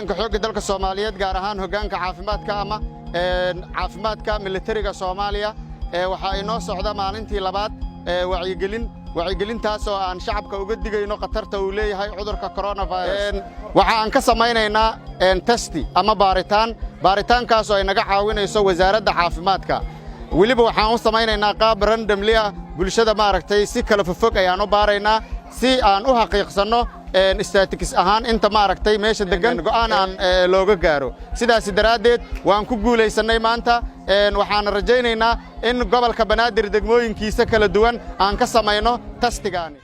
ciidanka xoogga dalka Soomaaliyeed gaar ahaan hoggaanka caafimaadka ama caafimaadka militariga Soomaaliya waxa ay noo socda maalintii labaad wacyigelintaas oo aan shacabka uga digayno khatarta uu leeyahay cudurka coronavirus waxa aan ka samaynaynaa testi ama baaritaankaas oo ay naga caawinayso wasaaradda caafimaadka weliba waxaan u samaynaynaa qaab randomly ah bulshada maaragtay si kala fofog ayaan u baaraynaa si aan u xaqiiqsanno statistics ahaan inta maaragtay meesha degan go'aan aan looga gaaro sidaas daraaddeed waan ku guulaysanay maanta waxaan rajaynaynaa in gobolka Banaadir degmooyinkiisa kala duwan aan ka samayno testigaani